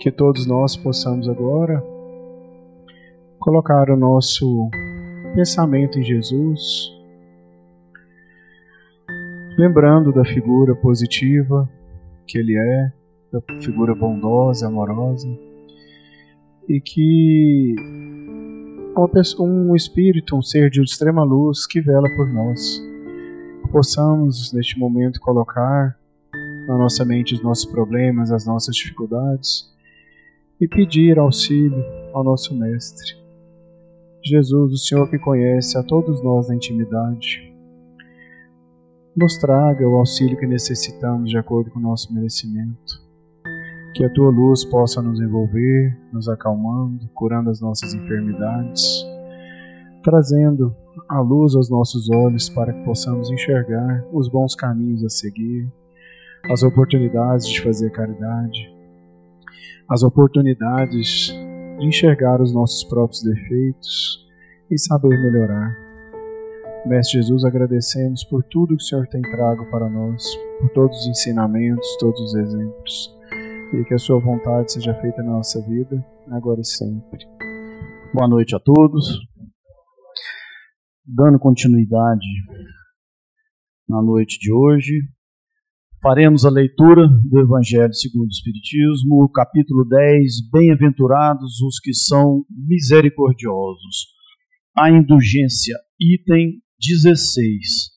Que todos nós possamos agora colocar o nosso pensamento em Jesus, lembrando da figura positiva que Ele é, da figura bondosa, amorosa, e que um espírito, um ser de extrema luz que vela por nós. Possamos neste momento colocar na nossa mente os nossos problemas, as nossas dificuldades e pedir auxílio ao nosso Mestre. Jesus, o Senhor que conhece a todos nós na intimidade, nos traga o auxílio que necessitamos de acordo com o nosso merecimento. Que a Tua luz possa nos envolver, nos acalmando, curando as nossas enfermidades, trazendo a luz aos nossos olhos para que possamos enxergar os bons caminhos a seguir, as oportunidades de fazer caridade, as oportunidades de enxergar os nossos próprios defeitos e saber melhorar. Mestre Jesus, agradecemos por tudo que o Senhor tem trago para nós, por todos os ensinamentos, todos os exemplos, e que a Sua vontade seja feita na nossa vida, agora e sempre. Boa noite a todos. Dando continuidade na noite de hoje, faremos a leitura do Evangelho segundo o Espiritismo, capítulo 10, Bem-aventurados os que são misericordiosos. A indulgência, item 16.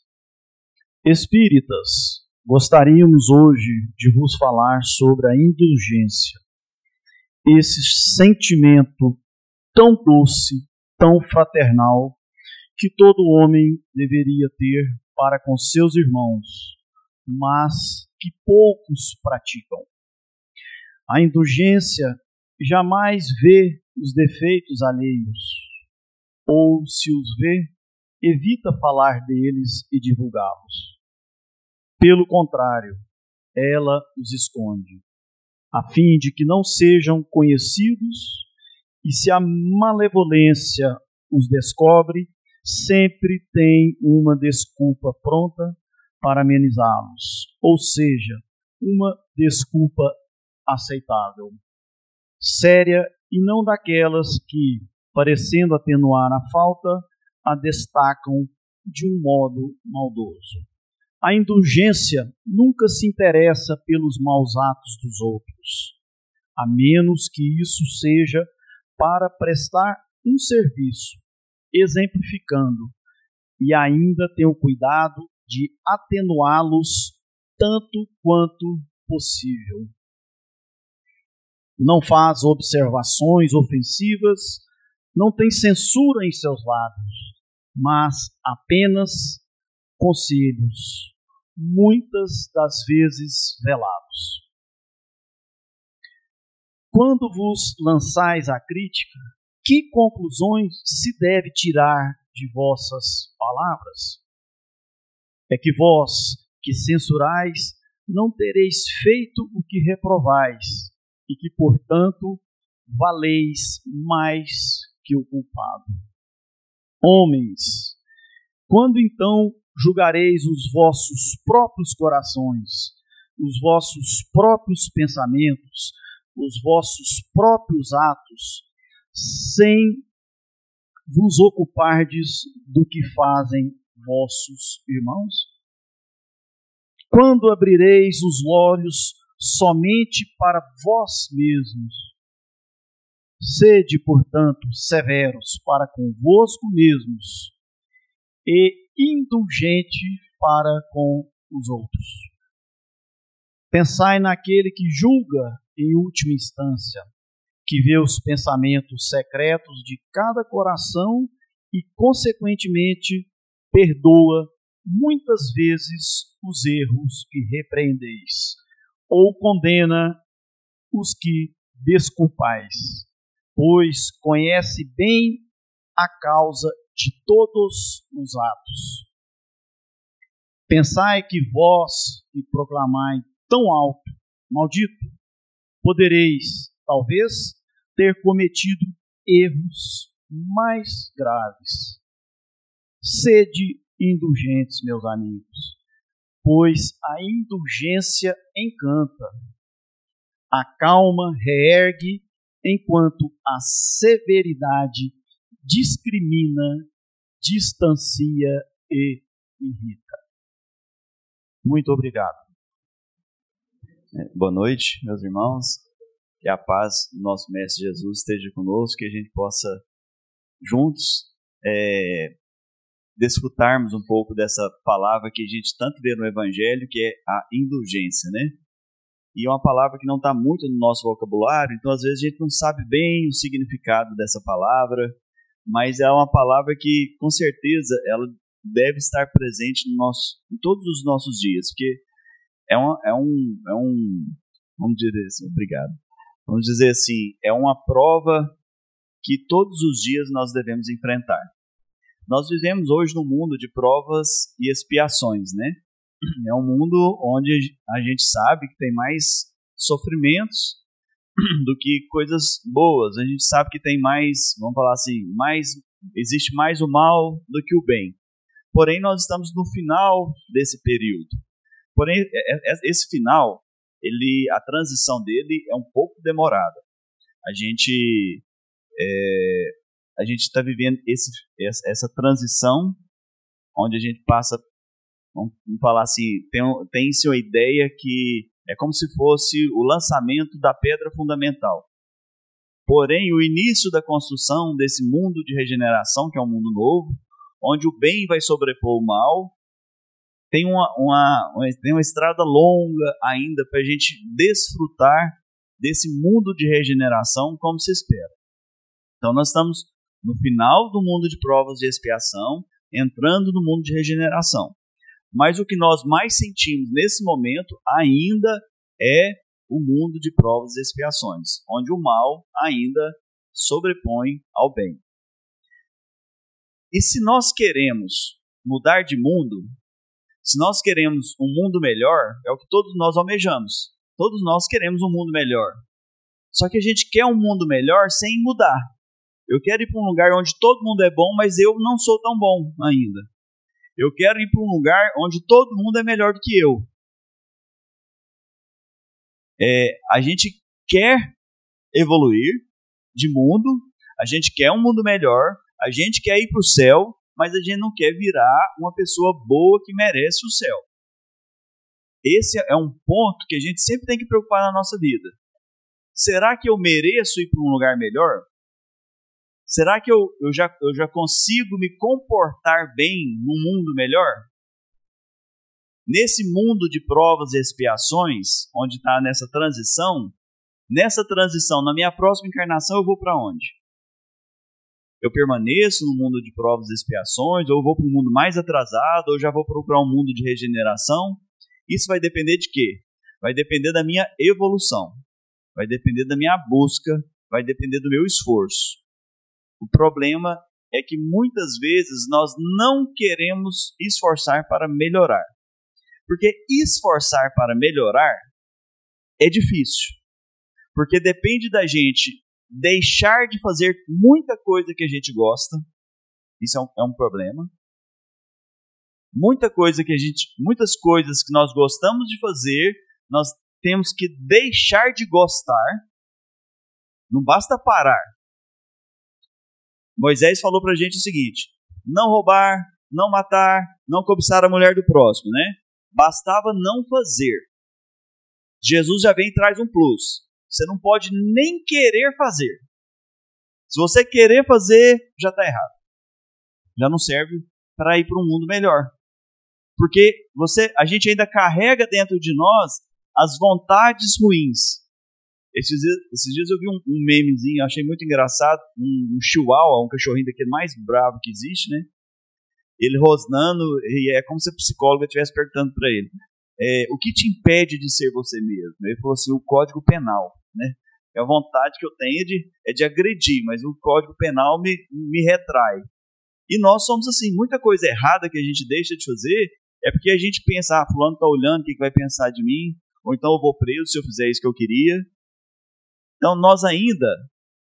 Espíritas, gostaríamos hoje de vos falar sobre a indulgência, esse sentimento tão doce, tão fraternal, que todo homem deveria ter para com seus irmãos, mas que poucos praticam. A indulgência jamais vê os defeitos alheios, ou se os vê, evita falar deles e divulgá-los. Pelo contrário, ela os esconde, a fim de que não sejam conhecidos, e se a malevolência os descobre, sempre tem uma desculpa pronta para amenizá-los, ou seja, uma desculpa aceitável, séria e não daquelas que, parecendo atenuar a falta, a destacam de um modo maldoso. A indulgência nunca se interessa pelos maus atos dos outros, a menos que isso seja para prestar um serviço, exemplificando, e ainda tem o cuidado de atenuá-los tanto quanto possível. Não faz observações ofensivas, não tem censura em seus lábios, mas apenas conselhos, muitas das vezes velados. Quando vos lançais à crítica, que conclusões se deve tirar de vossas palavras? É que vós, que censurais, não tereis feito o que reprovais, e que, portanto, valeis mais que o culpado. Homens, quando então julgareis os vossos próprios corações, os vossos próprios pensamentos, os vossos próprios atos, sem vos ocupardes do que fazem vossos irmãos? Quando abrireis os olhos somente para vós mesmos? Sede, portanto, severos para convosco mesmos e indulgente para com os outros. Pensai naquele que julga em última instância, que vê os pensamentos secretos de cada coração e, consequentemente, perdoa muitas vezes os erros que repreendeis, ou condena os que desculpais, pois conhece bem a causa de todos os atos. Pensai que vós, que proclamai tão alto, maldito, podereis, talvez, ter cometido erros mais graves. Sede indulgentes, meus amigos, pois a indulgência encanta. acalma, reergue, enquanto a severidade discrimina, distancia e irrita. Muito obrigado. Boa noite, meus irmãos. Que a paz do nosso Mestre Jesus esteja conosco, que a gente possa juntos desfrutarmos um pouco dessa palavra que a gente tanto vê no Evangelho, que é a indulgência, né? E é uma palavra que não está muito no nosso vocabulário, então às vezes a gente não sabe bem o significado dessa palavra, mas é uma palavra que com certeza ela deve estar presente em todos os nossos dias, porque vamos dizer assim, obrigado. Vamos dizer assim, é uma prova que todos os dias nós devemos enfrentar. Nós vivemos hoje num mundo de provas e expiações, né? É um mundo onde a gente sabe que tem mais sofrimentos do que coisas boas. A gente sabe que tem mais, vamos falar assim, existe mais o mal do que o bem. Porém, nós estamos no final desse período. Porém, esse final, a transição dele é um pouco demorada. A gente está vivendo essa transição onde a gente passa, vamos falar assim, tem-se uma ideia que é como se fosse o lançamento da pedra fundamental. Porém, o início da construção desse mundo de regeneração, que é um mundo novo, onde o bem vai sobrepor o mal, tem uma estrada longa ainda para a gente desfrutar desse mundo de regeneração como se espera. Então nós estamos no final do mundo de provas de expiação, entrando no mundo de regeneração. Mas o que nós mais sentimos nesse momento ainda é o mundo de provas e expiações, onde o mal ainda sobrepõe ao bem. E se nós queremos mudar de mundo, se nós queremos um mundo melhor, é o que todos nós almejamos. Todos nós queremos um mundo melhor. Só que a gente quer um mundo melhor sem mudar. Eu quero ir para um lugar onde todo mundo é bom, mas eu não sou tão bom ainda. Eu quero ir para um lugar onde todo mundo é melhor do que eu. A gente quer evoluir de mundo, a gente quer um mundo melhor, a gente quer ir para o céu, mas a gente não quer virar uma pessoa boa que merece o céu. Esse é um ponto que a gente sempre tem que preocupar na nossa vida. Será que eu mereço ir para um lugar melhor? Será que eu já consigo me comportar bem num mundo melhor? Nesse mundo de provas e expiações, onde está nessa transição, na minha próxima encarnação eu vou para onde? Eu permaneço no mundo de provas e expiações, ou eu vou para um mundo mais atrasado, ou já vou procurar um mundo de regeneração? Isso vai depender de quê? Vai depender da minha evolução, vai depender da minha busca, vai depender do meu esforço. O problema é que muitas vezes nós não queremos esforçar para melhorar. Porque esforçar para melhorar é difícil. Porque depende da gente deixar de fazer muita coisa que a gente gosta. Isso é um problema. Muitas coisas que nós gostamos de fazer, nós temos que deixar de gostar. Não basta parar. Moisés falou para a gente o seguinte: não roubar, não matar, não cobiçar a mulher do próximo, né? Bastava não fazer. Jesus já vem e traz um plus. Você não pode nem querer fazer. Se você querer fazer, já está errado. Já não serve para ir para um mundo melhor. Porque a gente ainda carrega dentro de nós as vontades ruins. Esses dias eu vi um memezinho, achei muito engraçado, um chihuahua, um cachorrinho daquele mais bravo que existe, né? Ele rosnando, e é como se a psicóloga estivesse perguntando para ele, o que te impede de ser você mesmo? Ele falou assim, o Código Penal, né? A vontade que eu tenho é de agredir, mas o Código Penal me retrai. E nós somos assim, muita coisa errada que a gente deixa de fazer, é porque a gente pensa, fulano está olhando, o que vai pensar de mim? Ou então eu vou preso se eu fizer isso que eu queria. Então nós ainda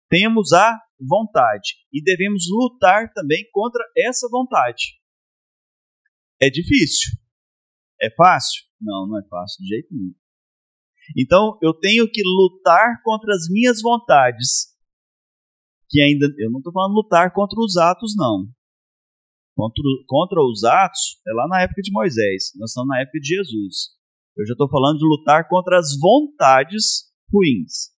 temos a vontade e devemos lutar também contra essa vontade. É difícil? É fácil? Não, não é fácil de jeito nenhum. Então, eu tenho que lutar contra as minhas vontades. Que ainda, eu não estou falando lutar contra os atos, não. Contra os atos é lá na época de Moisés. Nós estamos na época de Jesus. Eu já estou falando de lutar contra as vontades ruins.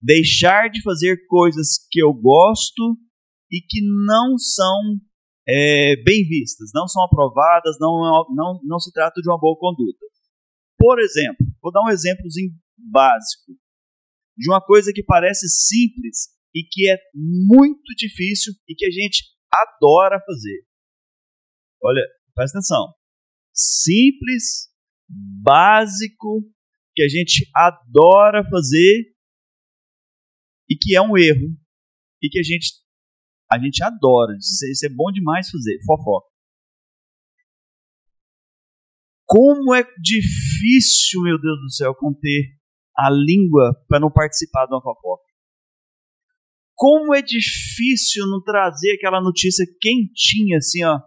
Deixar de fazer coisas que eu gosto e que não são bem vistas, não são aprovadas, não se trata de uma boa conduta. Por exemplo, vou dar um exemplozinho básico de uma coisa que parece simples e que é muito difícil e que a gente adora fazer. Olha, presta atenção. Simples, básico, que a gente adora fazer e que é um erro e que a gente adora. Isso é bom demais fazer. Fofoca. Como é difícil, meu Deus do céu, conter a língua para não participar de uma fofoca. Como é difícil não trazer aquela notícia quentinha, assim, ó.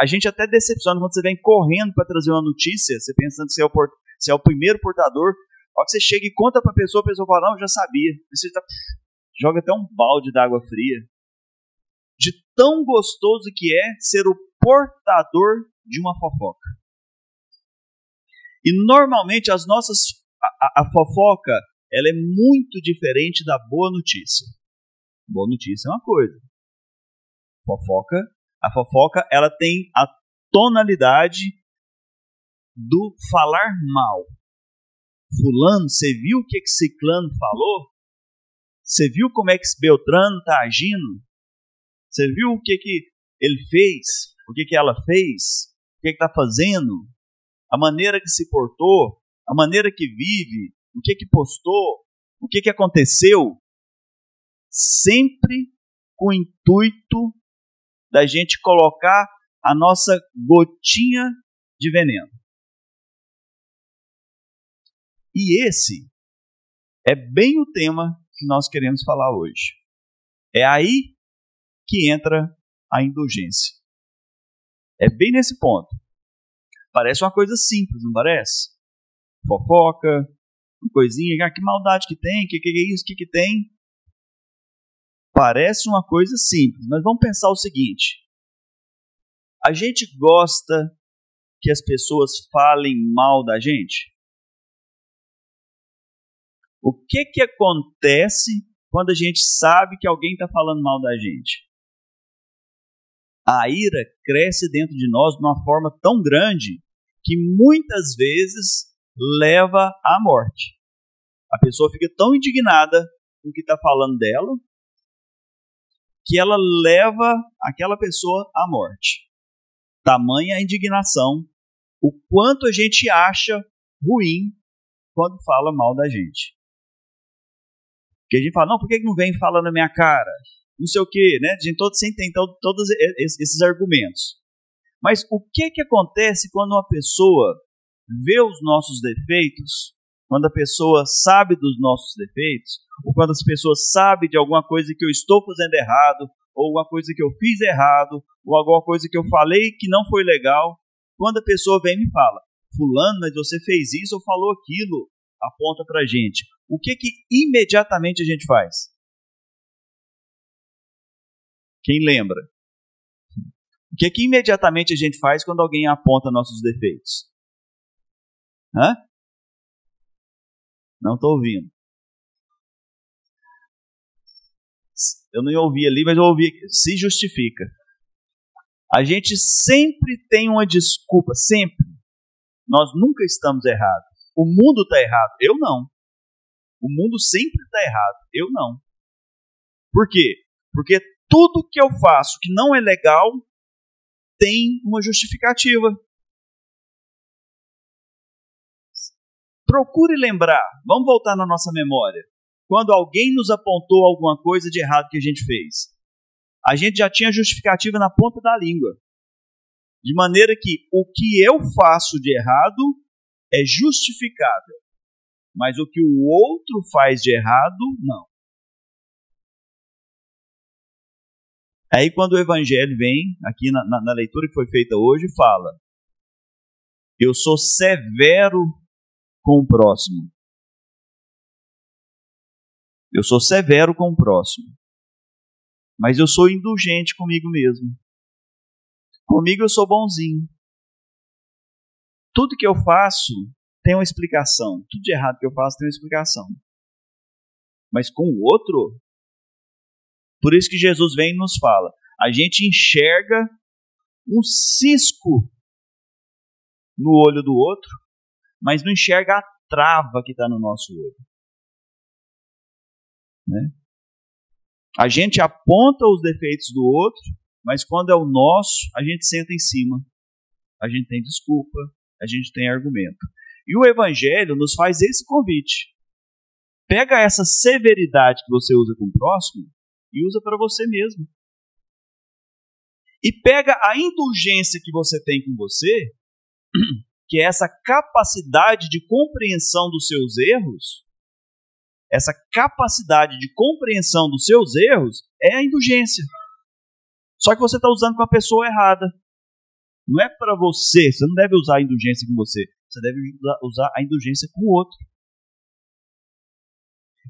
A gente até decepciona quando você vem correndo para trazer uma notícia, você pensando que você é o primeiro portador. Quando você chega e conta para a pessoa fala, não, eu já sabia. Você joga até um balde d'água fria. De tão gostoso que é ser o portador de uma fofoca. E normalmente a fofoca, ela é muito diferente da boa notícia. Boa notícia é uma coisa. A fofoca, ela tem a tonalidade do falar mal. Fulano, você viu o que Ciclano falou? Você viu como é que Beltrano está agindo? Você viu o que ele fez? O que ela fez? O que está fazendo? A maneira que se portou? A maneira que vive? O que postou? O que aconteceu? Sempre com o intuito da gente colocar a nossa gotinha de veneno. E esse é bem o tema que nós queremos falar hoje. É aí que entra a indulgência. É bem nesse ponto. Parece uma coisa simples, não parece? Fofoca, uma coisinha, que maldade que tem, que é isso, que tem. Parece uma coisa simples, mas vamos pensar o seguinte. A gente gosta que as pessoas falem mal da gente? O que acontece quando a gente sabe que alguém está falando mal da gente? A ira cresce dentro de nós de uma forma tão grande que muitas vezes leva à morte. A pessoa fica tão indignada com o que está falando dela que ela leva aquela pessoa à morte. Tamanha a indignação, o quanto a gente acha ruim quando fala mal da gente. Porque a gente fala, não, por que não vem falar na minha cara? Não sei o quê, né? A gente sempre tem todos esses argumentos. Mas o que acontece quando uma pessoa vê os nossos defeitos, quando a pessoa sabe dos nossos defeitos, ou quando as pessoas sabem de alguma coisa que eu estou fazendo errado, ou alguma coisa que eu fiz errado, ou alguma coisa que eu falei que não foi legal, quando a pessoa vem e me fala, fulano, mas você fez isso ou falou aquilo, aponta pra gente. O que imediatamente a gente faz? Quem lembra? O que imediatamente a gente faz quando alguém aponta nossos defeitos? Hã? Não estou ouvindo. Eu não ouvi ali, mas eu ouvi aqui. Se justifica. A gente sempre tem uma desculpa, sempre. Nós nunca estamos errados. O mundo está errado. Eu não. O mundo sempre está errado. Eu não. Por quê? Porque tudo que eu faço que não é legal tem uma justificativa. Procure lembrar, vamos voltar na nossa memória. Quando alguém nos apontou alguma coisa de errado que a gente fez, a gente já tinha justificativa na ponta da língua. De maneira que o que eu faço de errado é justificável. Mas o que o outro faz de errado, não. Aí quando o Evangelho vem, aqui na leitura que foi feita hoje, fala eu sou severo com o próximo. Eu sou severo com o próximo. Mas eu sou indulgente comigo mesmo. Comigo eu sou bonzinho. Tudo que eu faço tem uma explicação. Tudo de errado que eu faço tem uma explicação. Mas com o outro, por isso que Jesus vem e nos fala. A gente enxerga um cisco no olho do outro, mas não enxerga a trava que está no nosso olho. Né? A gente aponta os defeitos do outro, mas quando é o nosso, a gente senta em cima. A gente tem desculpa, a gente tem argumento. E o Evangelho nos faz esse convite. Pega essa severidade que você usa com o próximo e usa para você mesmo. E pega a indulgência que você tem com você, que é essa capacidade de compreensão dos seus erros. Essa capacidade de compreensão dos seus erros é a indulgência. Só que você está usando com a pessoa errada. Não é para você. Você não deve usar a indulgência com você. Você deve usar a indulgência com o outro.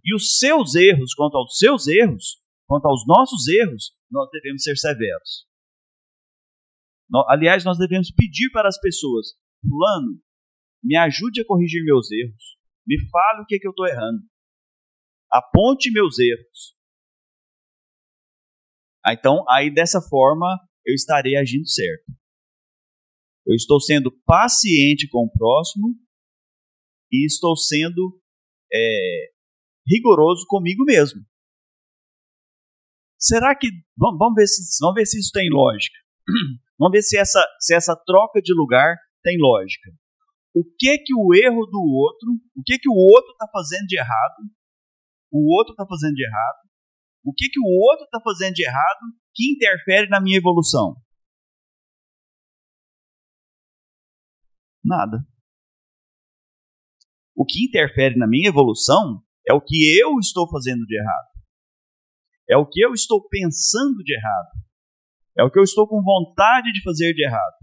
E os seus erros, quanto aos seus erros, quanto aos nossos erros, nós devemos ser severos. Aliás, nós devemos pedir para as pessoas: fulano, me ajude a corrigir meus erros. Me fale o que eu estou errando. Aponte meus erros. Então, aí dessa forma, eu estarei agindo certo. Eu estou sendo paciente com o próximo e estou sendo rigoroso comigo mesmo. Será que... Vamos ver se isso tem lógica. Vamos ver se essa troca de lugar tem lógica. O que o erro do outro, o que o outro está fazendo de errado, o outro está fazendo de errado, o que o outro está fazendo de errado que interfere na minha evolução? Nada. O que interfere na minha evolução é o que eu estou fazendo de errado. É o que eu estou pensando de errado. É o que eu estou com vontade de fazer de errado.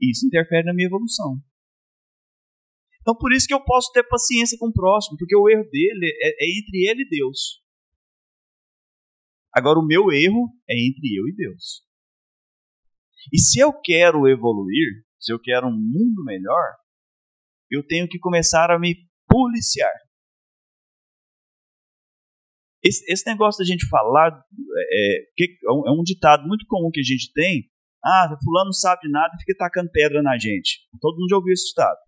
Isso interfere na minha evolução. Então, por isso que eu posso ter paciência com o próximo, porque o erro dele é entre ele e Deus. Agora, o meu erro é entre eu e Deus. E se eu quero evoluir, se eu quero um mundo melhor, eu tenho que começar a me policiar. Esse negócio da gente falar é um ditado muito comum que a gente tem. Fulano não sabe de nada e fica tacando pedra na gente. Todo mundo já ouviu esse ditado.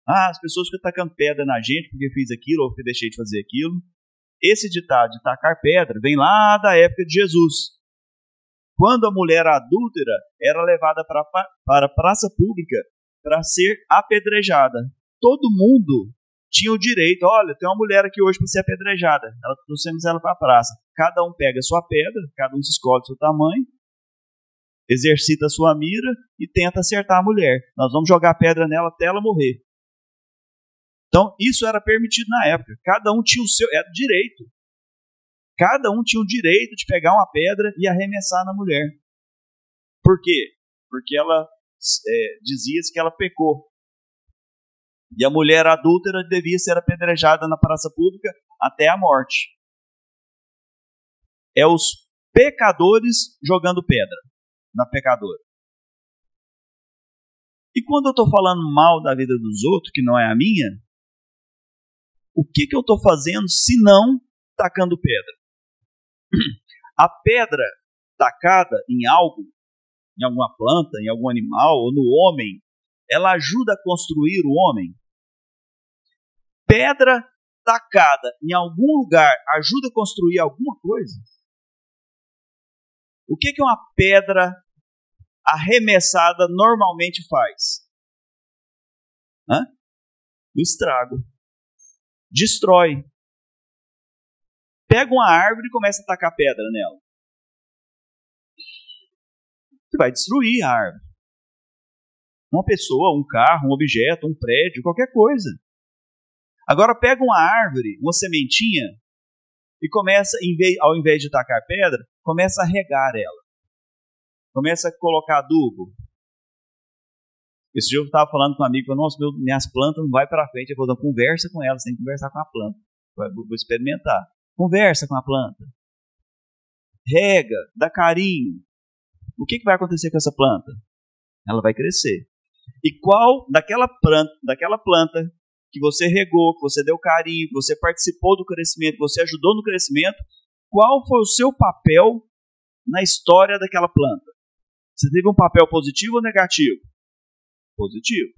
As pessoas ficam tacando pedra na gente porque fiz aquilo ou porque deixei de fazer aquilo. Esse ditado de tacar pedra vem lá da época de Jesus. Quando a mulher adúltera era levada para a praça pública para ser apedrejada. Todo mundo tinha o direito: olha, tem uma mulher aqui hoje para ser apedrejada. Trouxemos ela para a praça. Cada um pega a sua pedra, cada um se escolhe o seu tamanho, exercita a sua mira e tenta acertar a mulher. Nós vamos jogar a pedra nela até ela morrer. Então, isso era permitido na época. Cada um tinha o seu direito. Cada um tinha o direito de pegar uma pedra e arremessar na mulher. Por quê? Porque ela dizia-se que ela pecou. E a mulher adúltera devia ser apedrejada na praça pública até a morte. É os pecadores jogando pedra na pecadora. E quando eu estou falando mal da vida dos outros, que não é a minha, o que eu estou fazendo se não tacando pedra? A pedra tacada em algo, em alguma planta, em algum animal ou no homem, ela ajuda a construir o homem. Pedra tacada em algum lugar ajuda a construir alguma coisa? O que uma pedra arremessada normalmente faz? O estrago. Destrói. Pega uma árvore e começa a tacar pedra nela. Você vai destruir a árvore. Uma pessoa, um carro, um objeto, um prédio, qualquer coisa. Agora pega uma árvore, uma sementinha, e começa, ao invés de tacar pedra, começa a regar ela. Começa a colocar adubo. Esse dia eu estava falando com um amigo, nossa, minhas plantas não vai para frente. Ele falou, conversa com elas, tem que conversar com a planta. Vou experimentar. Conversa com a planta. Rega, dá carinho. O que vai acontecer com essa planta? Ela vai crescer. E qual daquela planta que você regou, que você deu carinho, que você participou do crescimento, que você ajudou no crescimento, qual foi o seu papel na história daquela planta? Você teve um papel positivo ou negativo? Positivo.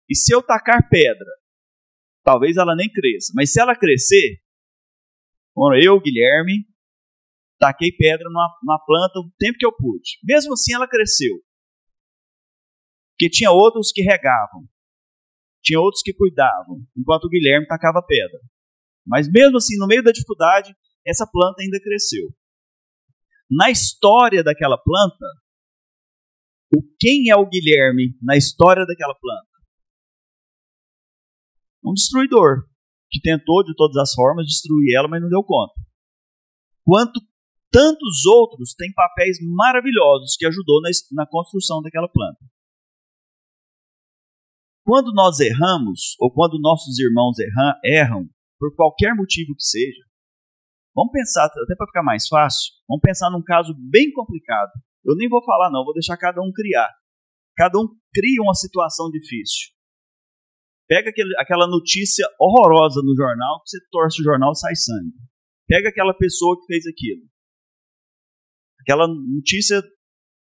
E se eu tacar pedra, talvez ela nem cresça, mas se ela crescer, eu, Guilherme, taquei pedra numa planta o tempo que eu pude. Mesmo assim ela cresceu. Porque tinha outros que regavam, tinha outros que cuidavam, enquanto o Guilherme tacava pedra. Mas mesmo assim, no meio da dificuldade, essa planta ainda cresceu. Na história daquela planta, quem é o Guilherme na história daquela planta? Um destruidor, que tentou de todas as formas destruir ela, mas não deu conta. Quanto tantos outros têm papéis maravilhosos que ajudou na construção daquela planta. Quando nós erramos, ou quando nossos irmãos erram, por qualquer motivo que seja, vamos pensar, até para ficar mais fácil, vamos pensar num caso bem complicado. Eu nem vou falar não, vou deixar cada um criar. Cada um cria uma situação difícil. Pega aquela notícia horrorosa no jornal, que você torce o jornal e sai sangue. Pega aquela pessoa que fez aquilo. Aquela notícia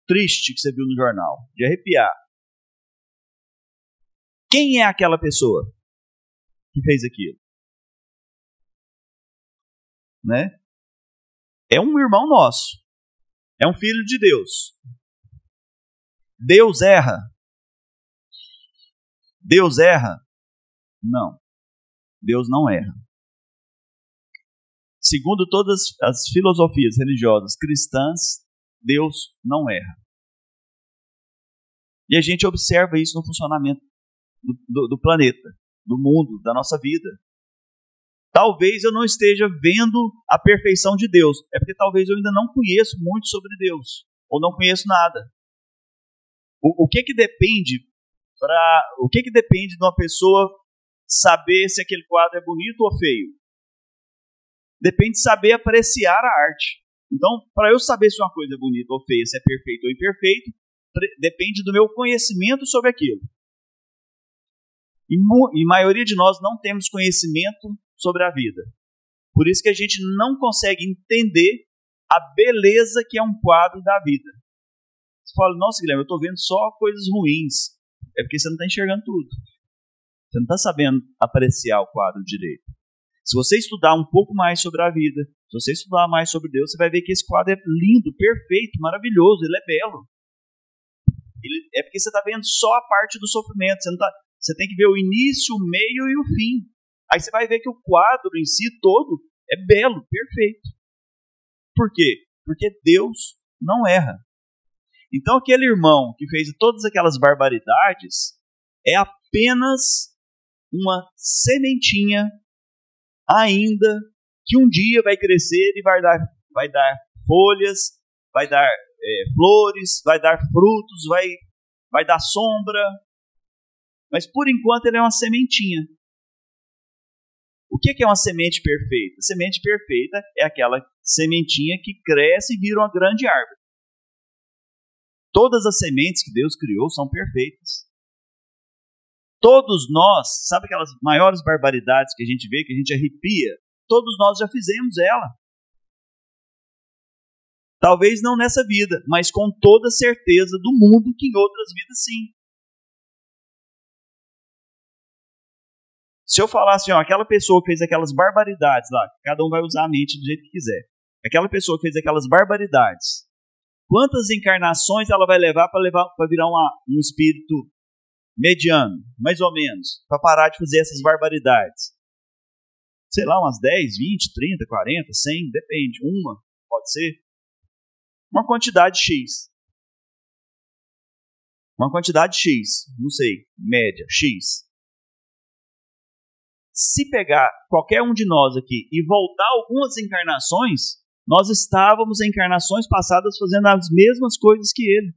triste que você viu no jornal, de arrepiar. Quem é aquela pessoa que fez aquilo? Né? É um irmão nosso. É um filho de Deus. Deus erra? Deus erra? Não. Deus não erra. Segundo todas as filosofias religiosas cristãs, Deus não erra. E a gente observa isso no funcionamento do planeta, do mundo, da nossa vida. Talvez eu não esteja vendo a perfeição de Deus. É porque talvez eu ainda não conheço muito sobre Deus. Ou não conheço nada. O que depende de uma pessoa saber se aquele quadro é bonito ou feio? Depende de saber apreciar a arte. Então, para eu saber se uma coisa é bonita ou feia, se é perfeito ou imperfeito, depende do meu conhecimento sobre aquilo. E a maioria de nós não temos conhecimento sobre a vida. Por isso que a gente não consegue entender a beleza que é um quadro da vida. Você fala, nossa, Guilherme, eu estou vendo só coisas ruins. É porque você não está enxergando tudo. Você não está sabendo apreciar o quadro direito. Se você estudar um pouco mais sobre a vida, se você estudar mais sobre Deus, você vai ver que esse quadro é lindo, perfeito, maravilhoso, ele é belo. É porque você está vendo só a parte do sofrimento. Você tem que ver o início, o meio e o fim. Aí você vai ver que o quadro em si todo é belo, perfeito. Por quê? Porque Deus não erra. Então aquele irmão que fez todas aquelas barbaridades é apenas uma sementinha ainda que um dia vai crescer e vai dar folhas, vai dar flores, vai dar frutos, vai dar sombra. Mas por enquanto ele é uma sementinha. O que é uma semente perfeita? A semente perfeita é aquela sementinha que cresce e vira uma grande árvore. Todas as sementes que Deus criou são perfeitas. Todos nós, sabe aquelas maiores barbaridades que a gente vê, que a gente arrepia? Todos nós já fizemos ela. Talvez não nessa vida, mas com toda certeza do mundo que em outras vidas sim. Se eu falasse, aquela pessoa que fez aquelas barbaridades lá, cada um vai usar a mente do jeito que quiser. Aquela pessoa que fez aquelas barbaridades, quantas encarnações ela vai levar para virar um espírito mediano, mais ou menos, para parar de fazer essas barbaridades? Sei lá, umas 10, 20, 30, 40, 100, depende. Uma, pode ser. Uma quantidade X. Uma quantidade X, não sei, média, X. Se pegar qualquer um de nós aqui e voltar algumas encarnações, nós estávamos em encarnações passadas fazendo as mesmas coisas que ele.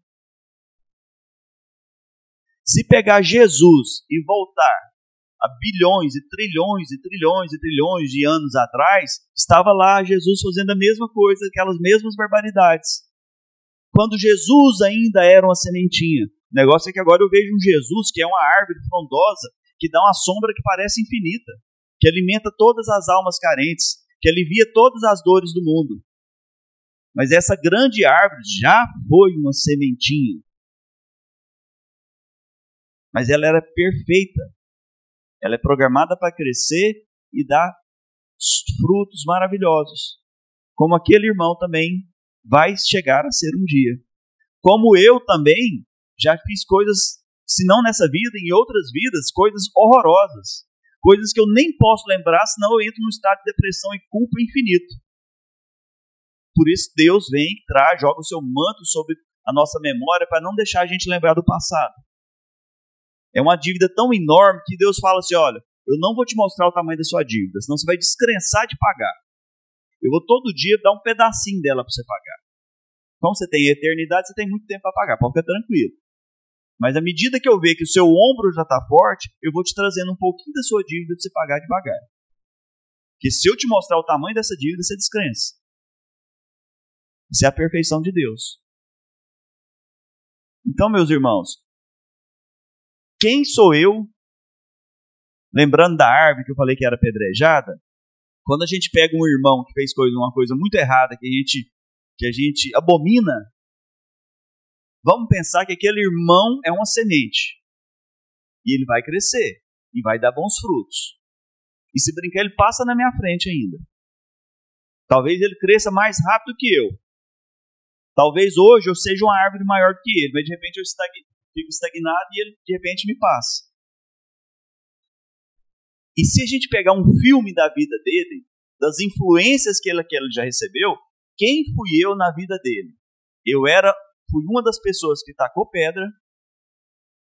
Se pegar Jesus e voltar a bilhões e trilhões e trilhões e trilhões de anos atrás, estava lá Jesus fazendo a mesma coisa, aquelas mesmas barbaridades. Quando Jesus ainda era uma sementinha. O negócio é que agora eu vejo um Jesus que é uma árvore frondosa, que dá uma sombra que parece infinita, que alimenta todas as almas carentes, que alivia todas as dores do mundo. Mas essa grande árvore já foi uma sementinha. Mas ela era perfeita. Ela é programada para crescer e dar frutos maravilhosos. Como aquele irmão também vai chegar a ser um dia. Como eu também já fiz coisas, se não nessa vida, em outras vidas, coisas horrorosas. Coisas que eu nem posso lembrar, senão eu entro num estado de depressão e culpa infinito. Por isso Deus vem, traz, joga o seu manto sobre a nossa memória para não deixar a gente lembrar do passado. É uma dívida tão enorme que Deus fala assim, olha, eu não vou te mostrar o tamanho da sua dívida, senão você vai descrençar de pagar. Eu vou todo dia dar um pedacinho dela para você pagar. Como você tem eternidade, você tem muito tempo para pagar, pode ficar tranquilo. Mas à medida que eu ver que o seu ombro já está forte, eu vou te trazendo um pouquinho da sua dívida para você pagar devagar. Porque se eu te mostrar o tamanho dessa dívida, você descrença. Isso é a perfeição de Deus. Então, meus irmãos, quem sou eu? Lembrando da árvore que eu falei que era apedrejada, quando a gente pega um irmão que fez uma coisa muito errada, que a gente abomina, vamos pensar que aquele irmão é uma semente. E ele vai crescer. E vai dar bons frutos. E se brincar, ele passa na minha frente ainda. Talvez ele cresça mais rápido que eu. Talvez hoje eu seja uma árvore maior que ele, mas de repente eu fico estagnado e ele de repente me passa. E se a gente pegar um filme da vida dele, das influências que ele já recebeu, quem fui eu na vida dele? Fui uma das pessoas que tacou pedra,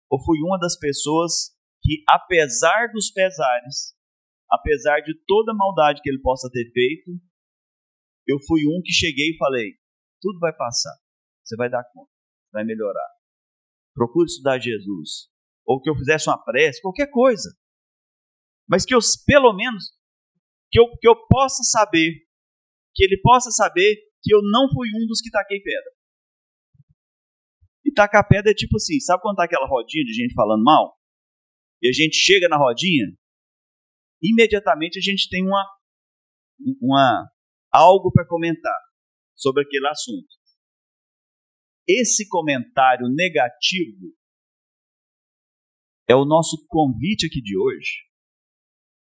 ou fui uma das pessoas que, apesar dos pesares, apesar de toda a maldade que ele possa ter feito, eu fui um que cheguei e falei, tudo vai passar, você vai dar conta, vai melhorar. Procure estudar Jesus. Ou que eu fizesse uma prece, qualquer coisa. Mas que eu, pelo menos, que eu possa saber, que ele possa saber que eu não fui um dos que taquei pedra. E tacar pedra é tipo assim, sabe quando tá aquela rodinha de gente falando mal? E a gente chega na rodinha, imediatamente a gente tem algo para comentar sobre aquele assunto. Esse comentário negativo é o nosso convite aqui de hoje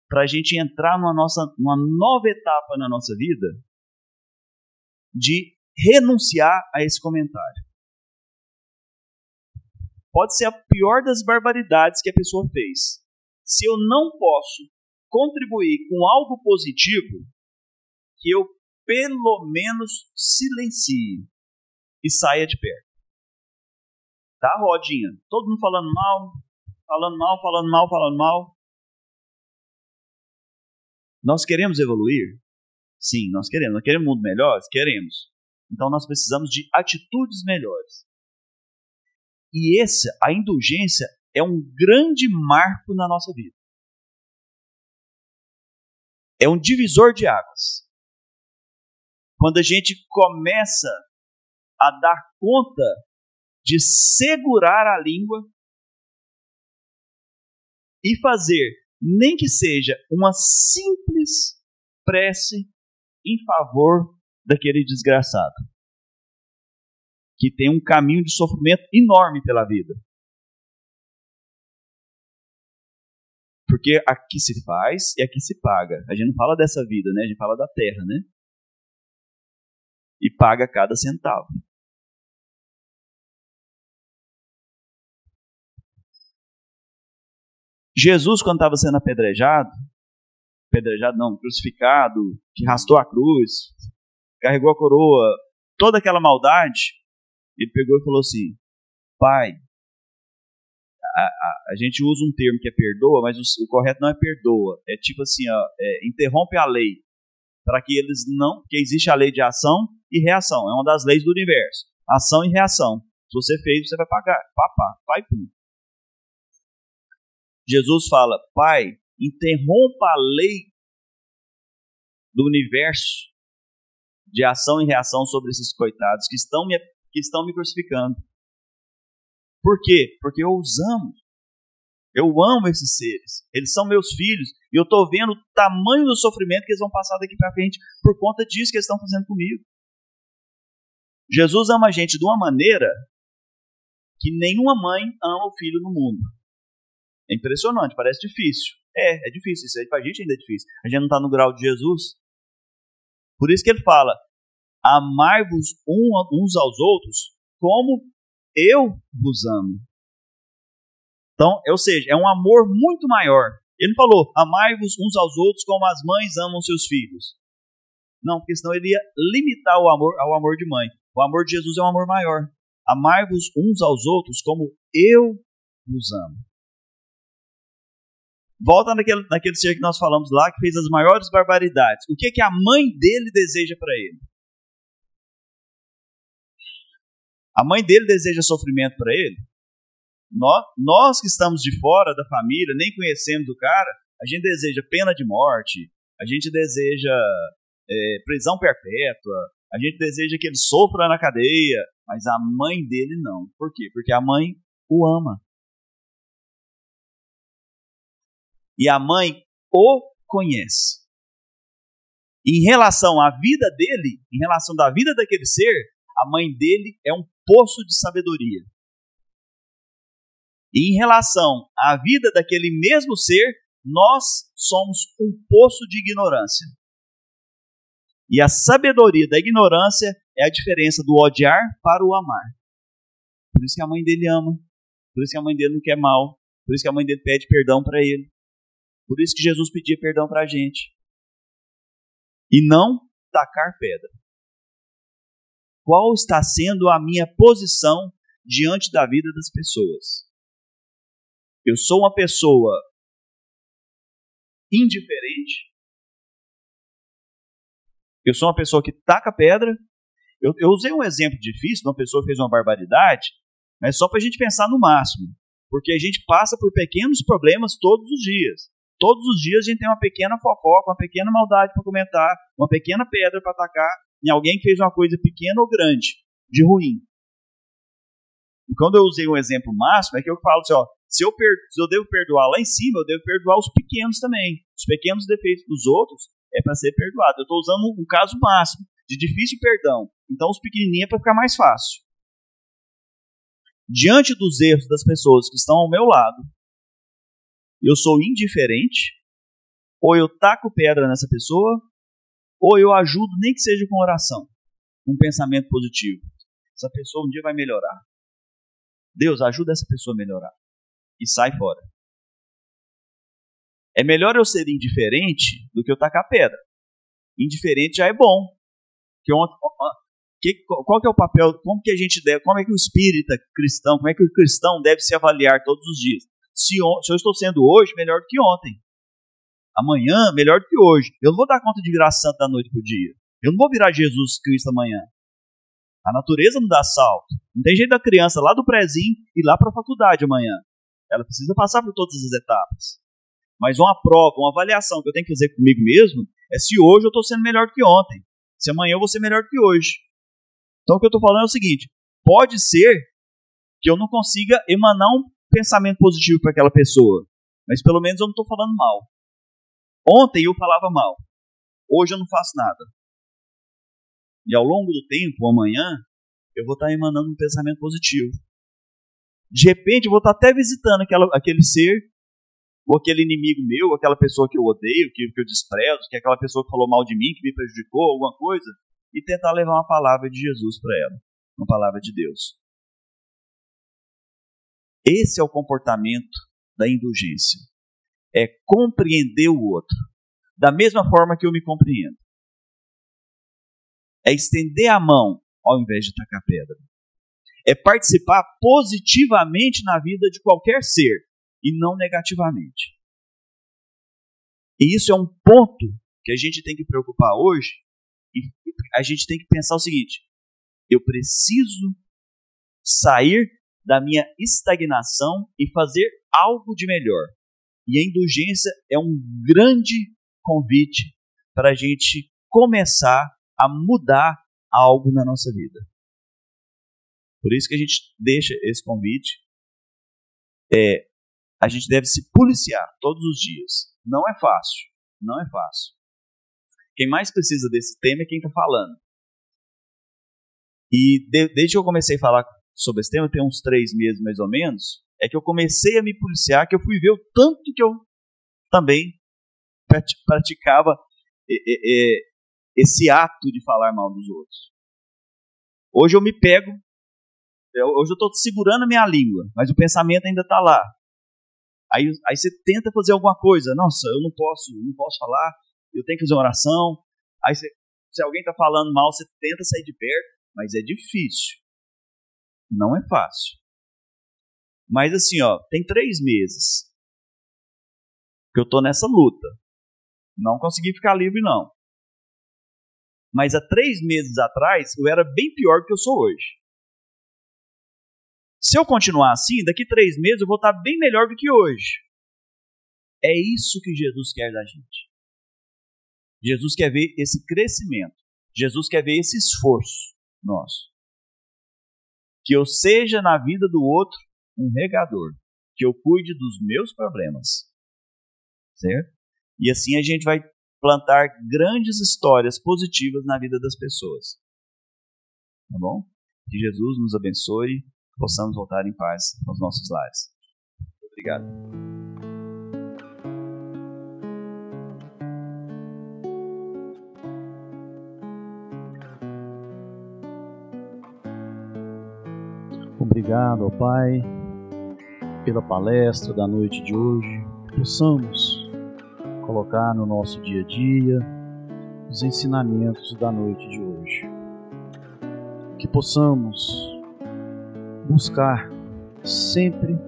para a gente entrar numa nova etapa na nossa vida de renunciar a esse comentário. Pode ser a pior das barbaridades que a pessoa fez. Se eu não posso contribuir com algo positivo, que eu pelo menos silencie e saia de perto. Tá, rodinha? Todo mundo falando mal, falando mal, falando mal, falando mal. Nós queremos evoluir? Sim, nós queremos. Nós queremos um mundo melhor? Queremos. Então nós precisamos de atitudes melhores. E a indulgência é um grande marco na nossa vida. É um divisor de águas. Quando a gente começa a dar conta de segurar a língua e fazer, nem que seja uma simples prece em favor daquele desgraçado, que tem um caminho de sofrimento enorme pela vida. Porque aqui se faz e aqui se paga. A gente não fala dessa vida, né? A gente fala da terra, né? E paga cada centavo. Jesus, quando estava sendo crucificado, que arrastou a cruz, carregou a coroa, toda aquela maldade, ele pegou e falou assim, Pai, a gente usa um termo que é perdoa, mas o correto não é perdoa, é tipo assim, interrompe a lei, para que eles não, porque existe a lei de ação e reação, é uma das leis do universo, ação e reação. Se você fez, você vai pagar, pai, pum. Jesus fala: Pai, interrompa a lei do universo de ação e reação sobre esses coitados que estão me crucificando. Por quê? Porque eu os amo. Eu amo esses seres. Eles são meus filhos. E eu estou vendo o tamanho do sofrimento que eles vão passar daqui para frente por conta disso que eles estão fazendo comigo. Jesus ama a gente de uma maneira que nenhuma mãe ama o filho no mundo. É impressionante, parece difícil. É difícil. Isso aí para a gente ainda é difícil. A gente não está no grau de Jesus. Por isso que ele fala: amai-vos uns aos outros como eu vos amo. Então, ou seja, é um amor muito maior. Ele não falou: amai-vos uns aos outros como as mães amam seus filhos. Não, porque senão ele ia limitar o amor ao amor de mãe. O amor de Jesus é um amor maior. Amai-vos uns aos outros como eu vos amo. Volta naquele ser que nós falamos lá, que fez as maiores barbaridades. O que a mãe dele deseja para ele? A mãe dele deseja sofrimento para ele? Nós que estamos de fora da família, nem conhecemos o cara, a gente deseja pena de morte, a gente deseja prisão perpétua, a gente deseja que ele sofra na cadeia, mas a mãe dele não. Por quê? Porque a mãe o ama. E a mãe o conhece. Em relação à vida dele, em relação da vida daquele ser, a mãe dele é um poço de sabedoria. E em relação à vida daquele mesmo ser, nós somos um poço de ignorância. E a sabedoria da ignorância é a diferença do odiar para o amar. Por isso que a mãe dele ama. Por isso que a mãe dele não quer mal. Por isso que a mãe dele pede perdão para ele. Por isso que Jesus pedia perdão para a gente. E não tacar pedra. Qual está sendo a minha posição diante da vida das pessoas? Eu sou uma pessoa indiferente? Eu sou uma pessoa que taca pedra? Eu usei um exemplo difícil de uma pessoa que fez uma barbaridade, mas só para a gente pensar no máximo. Porque a gente passa por pequenos problemas todos os dias. Todos os dias a gente tem uma pequena fofoca, uma pequena maldade para comentar, uma pequena pedra para atacar em alguém que fez uma coisa pequena ou grande, de ruim. E quando eu usei um exemplo máximo, é que eu falo assim, ó, se eu devo perdoar lá em cima, eu devo perdoar os pequenos também. Os pequenos defeitos dos outros é para ser perdoado. Eu estou usando um caso máximo, de difícil perdão. Então os pequenininhos é para ficar mais fácil. Diante dos erros das pessoas que estão ao meu lado, eu sou indiferente, ou eu taco pedra nessa pessoa, ou eu ajudo, nem que seja com oração, com um pensamento positivo. Essa pessoa um dia vai melhorar. Deus, ajuda essa pessoa a melhorar. E sai fora. É melhor eu ser indiferente do que eu tacar pedra. Indiferente já é bom. Qual que é o papel, como que o espírita cristão, como é que o cristão deve se avaliar todos os dias? Se eu estou sendo hoje melhor do que ontem, amanhã melhor do que hoje, eu não vou dar conta de virar santo da noite para o dia. Eu não vou virar Jesus Cristo amanhã. A natureza não dá salto. Não tem jeito da criança lá do prézinho ir lá para a faculdade amanhã. Ela precisa passar por todas as etapas. Mas uma prova, uma avaliação que eu tenho que fazer comigo mesmo é se hoje eu estou sendo melhor do que ontem. Se amanhã eu vou ser melhor do que hoje. Então o que eu estou falando é o seguinte: pode ser que eu não consiga emanar um pensamento positivo para aquela pessoa, mas pelo menos eu não estou falando mal. Ontem eu falava mal, hoje eu não faço nada. E ao longo do tempo, amanhã, eu vou estar emanando um pensamento positivo. De repente eu vou estar até visitando aquele ser, ou aquele inimigo meu, ou aquela pessoa que eu odeio, que eu desprezo, que é aquela pessoa que falou mal de mim, que me prejudicou, alguma coisa, e tentar levar uma palavra de Jesus para ela, uma palavra de Deus. Esse é o comportamento da indulgência. É compreender o outro, da mesma forma que eu me compreendo. É estender a mão ao invés de tacar pedra. É participar positivamente na vida de qualquer ser e não negativamente. E isso é um ponto que a gente tem que preocupar hoje, e a gente tem que pensar o seguinte: eu preciso sair da minha estagnação e fazer algo de melhor. E a indulgência é um grande convite para a gente começar a mudar algo na nossa vida. Por isso que a gente deixa esse convite. A gente deve se policiar todos os dias. Não é fácil. Não é fácil. Quem mais precisa desse tema é quem está falando. E desde que eu comecei a falar sobre esse tema, tem uns 3 meses mais ou menos, é que eu comecei a me policiar, que eu fui ver o tanto que eu também praticava esse ato de falar mal dos outros. Hoje eu me pego, hoje eu estou segurando a minha língua, mas o pensamento ainda está lá. Aí você tenta fazer alguma coisa, nossa, eu não posso falar, eu tenho que fazer uma oração. Aí se alguém está falando mal, você tenta sair de perto, mas é difícil. Não é fácil. Mas assim, tem 3 meses que eu estou nessa luta. Não consegui ficar livre, não. Mas há 3 meses atrás, eu era bem pior do que eu sou hoje. Se eu continuar assim, daqui 3 meses eu vou estar bem melhor do que hoje. É isso que Jesus quer da gente. Jesus quer ver esse crescimento. Jesus quer ver esse esforço nosso. Que eu seja na vida do outro um regador. Que eu cuide dos meus problemas. Certo? E assim a gente vai plantar grandes histórias positivas na vida das pessoas. Tá bom? Que Jesus nos abençoe, que possamos voltar em paz aos nossos lares. Obrigado. Obrigado, ó Pai, pela palestra da noite de hoje. Possamos colocar no nosso dia a dia os ensinamentos da noite de hoje. Que possamos buscar sempre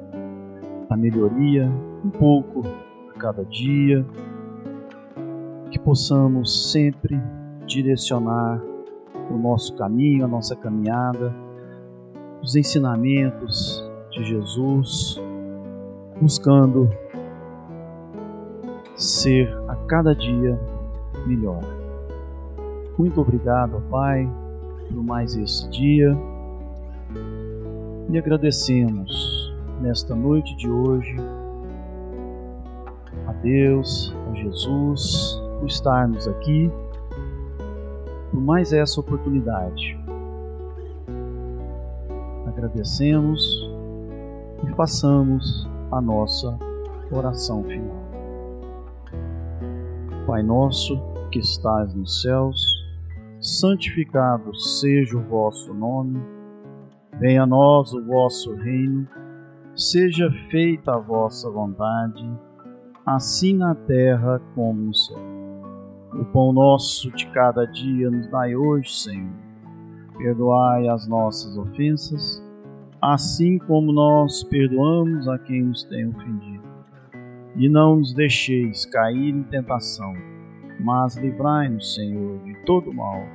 a melhoria, um pouco a cada dia. Que possamos sempre direcionar o nosso caminho, a nossa caminhada, os ensinamentos de Jesus, buscando ser a cada dia melhor. Muito obrigado, Pai, por mais esse dia e agradecemos nesta noite de hoje a Deus, a Jesus, por estarmos aqui, por mais essa oportunidade. Agradecemos e façamos a nossa oração final. Pai nosso que estás nos céus, santificado seja o vosso nome, venha a nós o vosso reino, seja feita a vossa vontade, assim na terra como no céu. O pão nosso de cada dia nos dai hoje, Senhor. Perdoai as nossas ofensas, assim como nós perdoamos a quem nos tem ofendido. E não nos deixeis cair em tentação, mas livrai-nos, Senhor, de todo mal,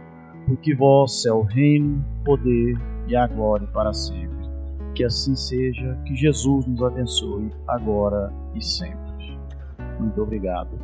porque vosso é o reino, o poder e a glória para sempre. Que assim seja, que Jesus nos abençoe agora e sempre. Muito obrigado.